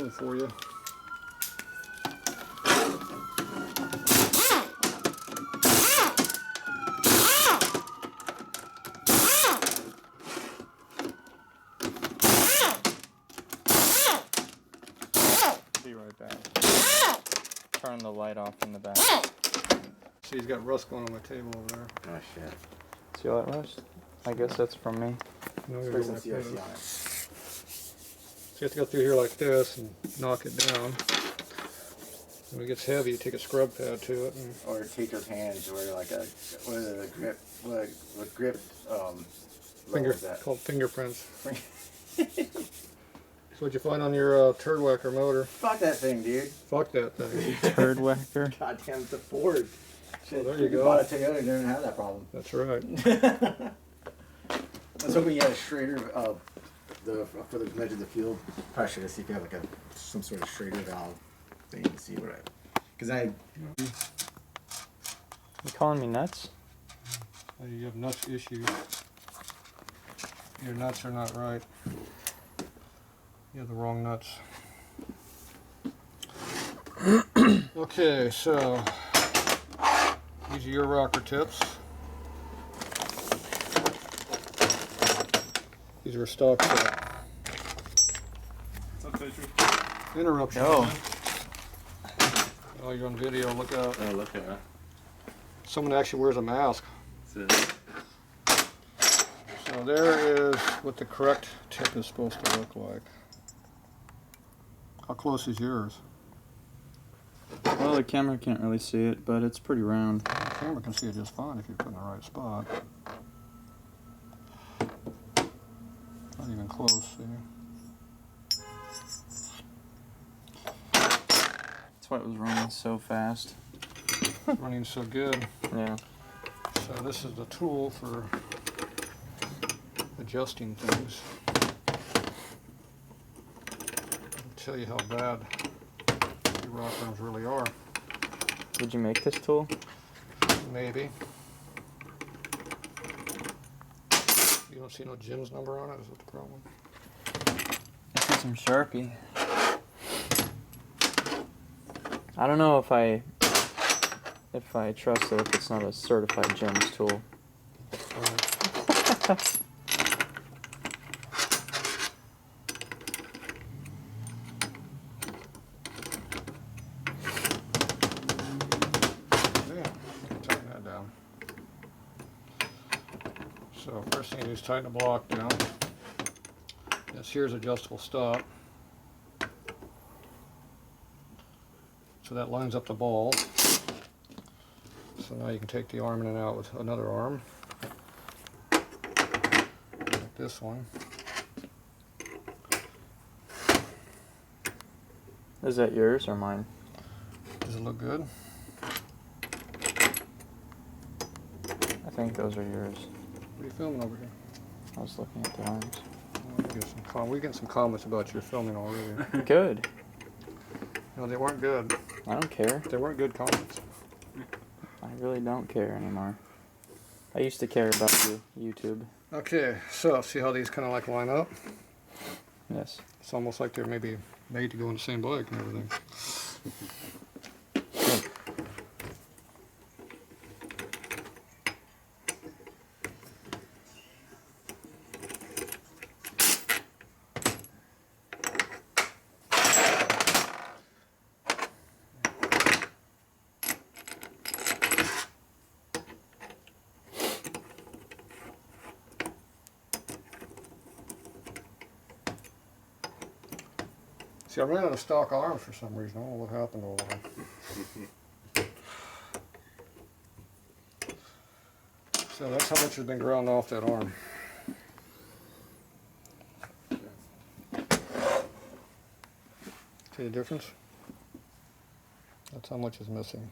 coming for you. Be right back. Turn the light off in the back. See, he's got rust going on my table over there. Oh shit. See all that rust? I guess that's from me. No, Spray some CRC on it. So you have to go through here like this and knock it down. When it gets heavy, you take a scrub pad to it. And or take your hands, or like a, what is it, a grip, what grip, finger, called fingerprints. So what'd you find on your turd whacker motor? Fuck that thing, dude. Fuck that thing. Turd whacker. Goddamn, it's a Ford. Shit, Well, there you go. Bought a Toyota and didn't have that problem. That's right. I was hoping you had a straighter for the measure the fuel pressure to see if you have like some sort of straighter valve thing to see what because I. You calling me nuts? You have nuts issues. Your nuts are not right. You have the wrong nuts. Okay, so these are your rocker tips. These are stock set. What's up, Tatro? Interruption. Oh. Oh, you're on video. Look out. Oh, look at that. Someone actually wears a mask. That's it. So there is what the correct tip is supposed to look like. How close is yours? Well, the camera can't really see it, but it's pretty round. The camera can see it just fine if you put it in the right spot. Not even close, see? That's why it was running so fast. Running so good. Yeah. So this is the tool for adjusting things. I'll tell you how bad your rock arms really are. Did you make this tool? Maybe. You don't see no Jim's number on it? Is that the problem? I see some Sharpie. I don't know if I trust it if it's not a certified Jim's tool. Tighten that down. So first thing you do is tighten the block down. This here's adjustable stop. So that lines up the ball. So now you can take the arm in and out with another arm. Like this one. Is that yours or mine? Does it look good? I think those are yours. What are you filming over here? I was looking at the arms. We get some comments about your filming already. Good. No, they weren't good. I don't care. They weren't good comments. I really don't care anymore. I used to care about YouTube. Okay, so see how these kind of like line up? Yes. It's almost like they're maybe made to go on the same bike and everything. See, I ran out of stock arms for some reason. I don't know what happened over there. So that's how much has been ground off that arm. See the difference? That's how much is missing.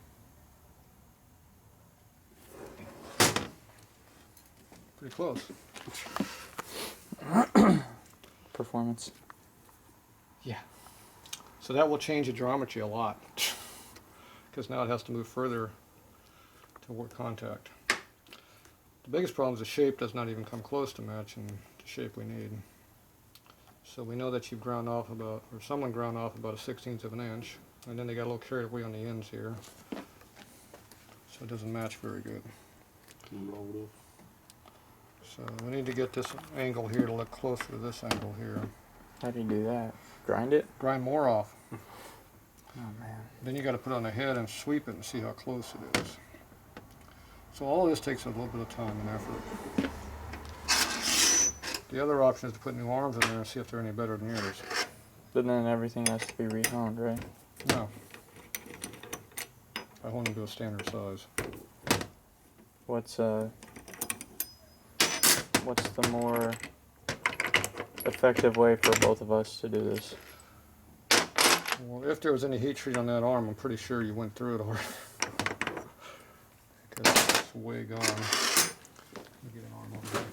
Pretty close. Performance. Yeah. So that will change the geometry a lot, because now it has to move further to work contact. The biggest problem is the shape does not even come close to matching the shape we need. So we know that you've ground off about, or someone ground off about 1/16 of an inch. And then they got a little carried away on the ends here. So it doesn't match very good. So we need to get this angle here to look closer to this angle here. How do you do that? Grind it? Grind more off. Oh man. Then you got to put it on the head and sweep it and see how close it is. So all this takes a little bit of time and effort. The other option is to put new arms in there and see if they're any better than yours. But then everything has to be rehoned, right? No. I want them to a standard size. What's the more effective way for both of us to do this? Well, if there was any heat treat on that arm, I'm pretty sure you went through it already. Because it's way gone. Let me get an arm over there.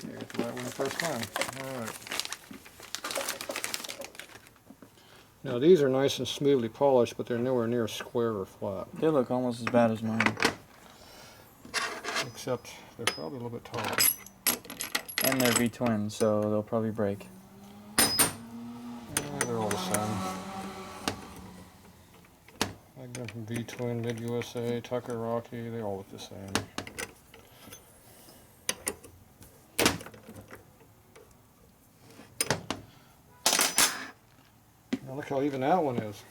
Get to that one the first time. Alright. Now these are nice and smoothly polished, but they're nowhere near square or flat. They look almost as bad as mine. Except they're probably a little bit taller. And they're V-twins, so they'll probably break. They're all the same. I got from V-twin, Mid-USA, Tucker, Rocky, they all look the same. Now look how even that one is.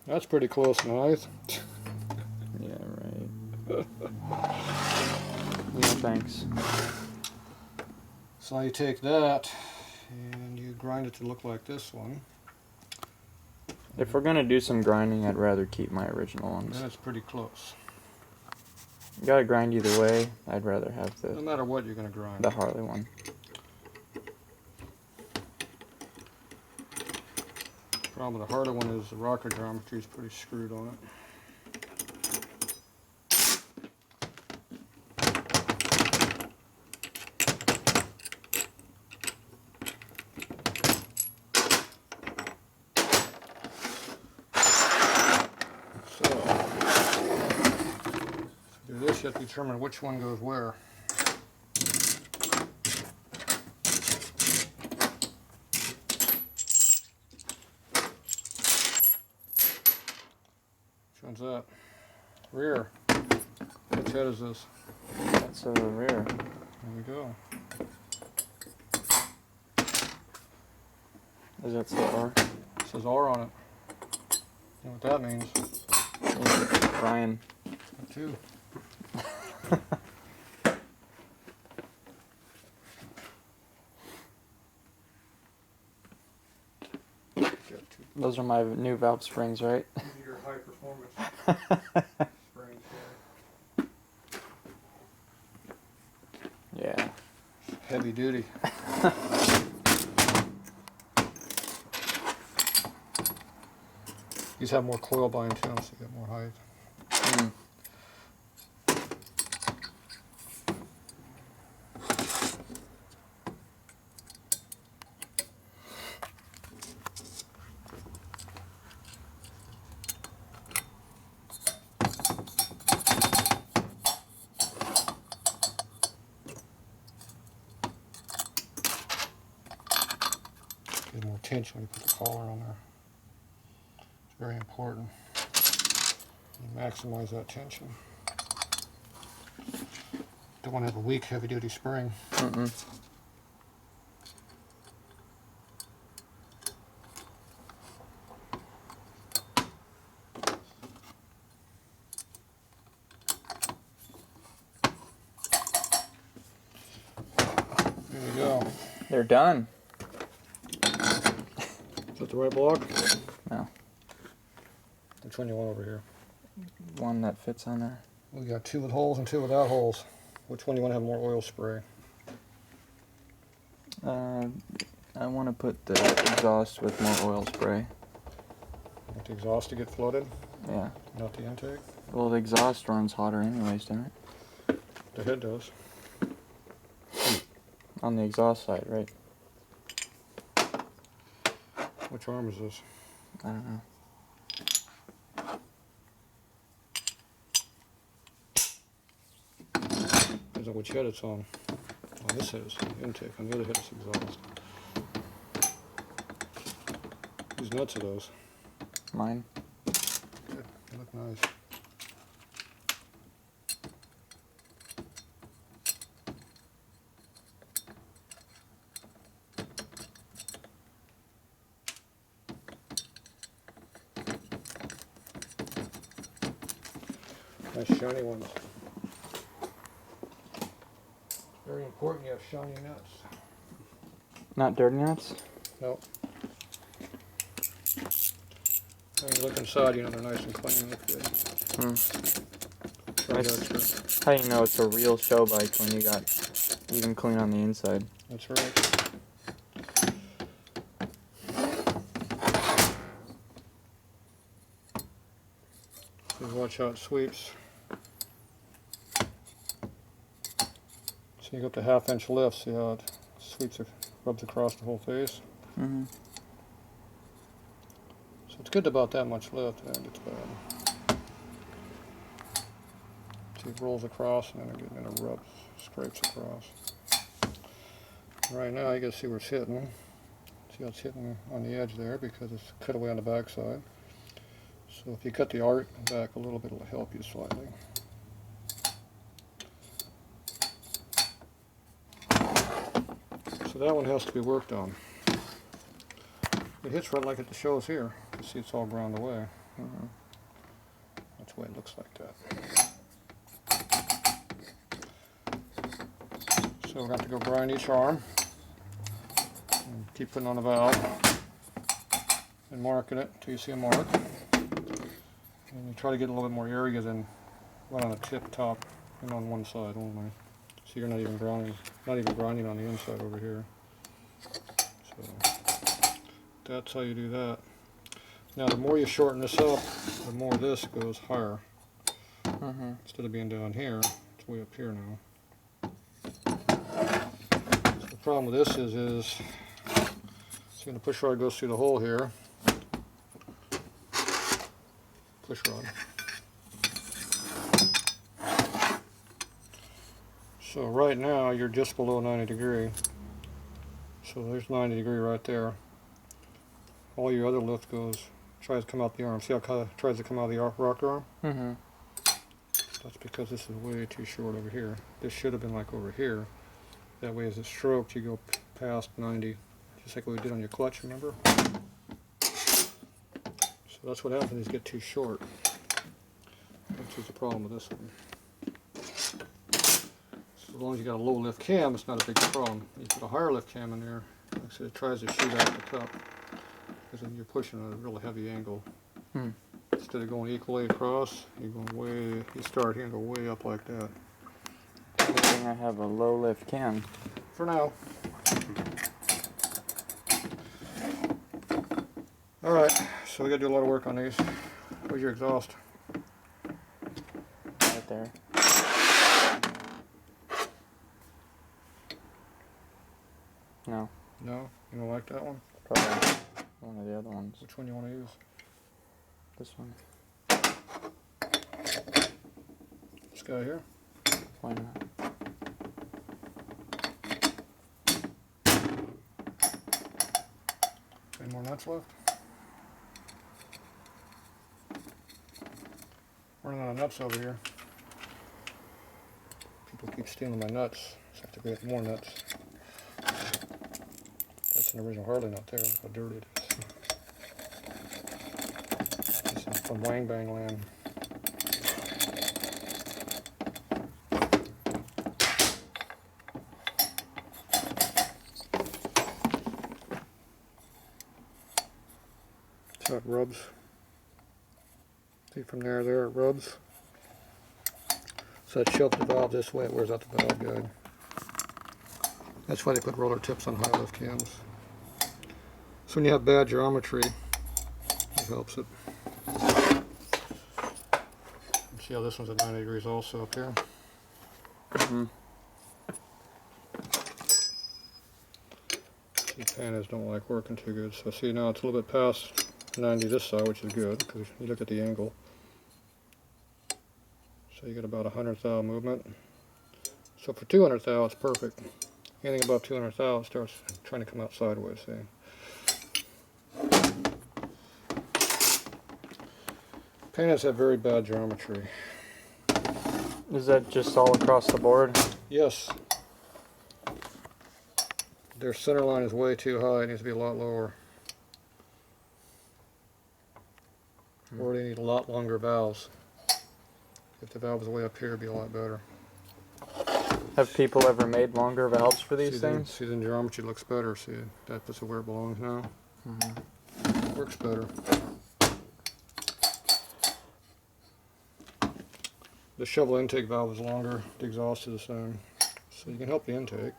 That's pretty close in height. Yeah, right. No thanks. So you take that and you grind it to look like this one. If we're gonna do some grinding, I'd rather keep my original ones. Then it's pretty close. You gotta grind either way. I'd rather have No the matter what you're going to grind. Harley one. Problem with the Harley one is the rocker geometry is pretty screwed on it. So, to do this, you have to determine which one goes where. Which one's that? Rear. Which head is this? That's a rear. There we go. Does that say R? It says R on it. You know what that means? Yeah, Ryan. That too. Those are my new valve springs, right? Your high performance springs. Yeah. Heavy duty. These have more coil bind to them, so you get more height. Mm. Get more tension when you put the collar on there. It's very important. You maximize that tension. Don't want to have a weak heavy duty spring. Mm-mm. There we go. They're done. Is that the right block? No. Which one you want over here? One that fits on there. We got two with holes and two without holes. Which one do you want to have more oil spray? I want to put the exhaust with more oil spray. Want the exhaust to get flooded, Yeah. not the intake? Well, the exhaust runs hotter anyways, doesn't it? The head does. On the exhaust side, right? Which arm is this? I don't know. Depends on which head it's on. On this head it's intake, on the other head it's exhaust. Whose nuts are those? Mine? Good. They look nice. Nice shiny ones. Very important you have shiny nuts. Not dirty nuts? Nope. When you look inside, you know they're nice and clean. Look good. Try That's- that extra. How do you know it's a real show bike when you got even clean on the inside? That's right. Just watch how it sweeps. So you got the 1/2 inch lift, see how it sweeps, rubs across the whole face. Mm-hmm. So it's good about that much lift, and it's bad. See, it rolls across and then it rubs, scrapes across. Right now you can see where it's hitting. See how it's hitting on the edge there because it's cut away on the back side. So if you cut the arc back a little bit, it'll help you slightly. So that one has to be worked on. It hits right like it shows here. You see it's all ground away. That's the way it looks like that. So we're going to have to go grind each arm. And keep putting on the valve. And marking it until you see a mark. And you try to get a little bit more area than right on the tip top and on one side only. So you're not even grinding on the inside over here. So that's how you do that. Now the more you shorten this up, the more this goes higher. Instead of being down here, it's way up here now. So the problem with this is see the push rod goes through the hole here. Push rod. So right now you're just below 90 degree. So there's 90 degree right there. All your other lift tries to come out the arm. See how it tries to come out of the rocker arm? Mm-hmm. That's because this is way too short over here. This should have been like over here. That way as it's stroked you go past 90. Just like we did on your clutch, remember? So that's what happens is you get too short. Which is the problem with this one. So as long as you got a low lift cam, it's not a big problem. You put a higher lift cam in there, like I said, it tries to shoot out the top. Because then you're pushing at a real heavy angle. Instead of going equally across, you're going way, you start here and go way up like that. Good thing I have a low lift cam. For now. Alright, so we gotta do a lot of work on these. Where's your exhaust? Right there. No, No? You don't like that one? probably one of the other ones. Which one you want to use? This one. This guy here? Why not? Any more nuts left? Running out of nuts over here. People keep stealing my nuts. So I have to get more nuts. That's an original Harley nut there. Look how dirty it is. This is from Wang Bang Land. So it rubs. See from there, it rubs. So it shoves the valve this way, it wears out the valve guide. That's why they put roller tips on high lift cams. So when you have bad geometry, it helps it. See how this one's at 90 degrees also up here? Mm-hmm. See, panheads don't like working too good. So see, now it's a little bit past 90 this side, which is good because you look at the angle. So you get about 100 thou movement. So for 200 thou, it's perfect. Anything above 200 thou starts trying to come out sideways. See. Panheads have very bad geometry. Is that just all across the board? Yes. Their center line is way too high. It needs to be a lot lower. Or they need a lot longer valves. If the valve was way up here, it'd be a lot better. Have people ever made longer valves for these See, things? See, the geometry looks better. See, that puts it where it belongs now. Mm-hmm. Works better. The shovel intake valve is longer. The exhaust is the same. So you can help the intake.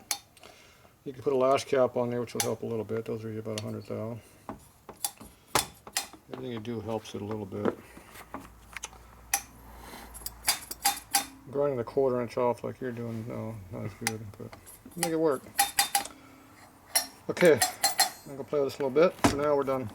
You can put a lash cap on there, which will help a little bit. Those are about 100 thou. Everything you do helps it a little bit. Grinding the 1/4 inch off like you're doing, no, not as good, but make it work. Okay, I'm gonna play with this a little bit. For now, we're done.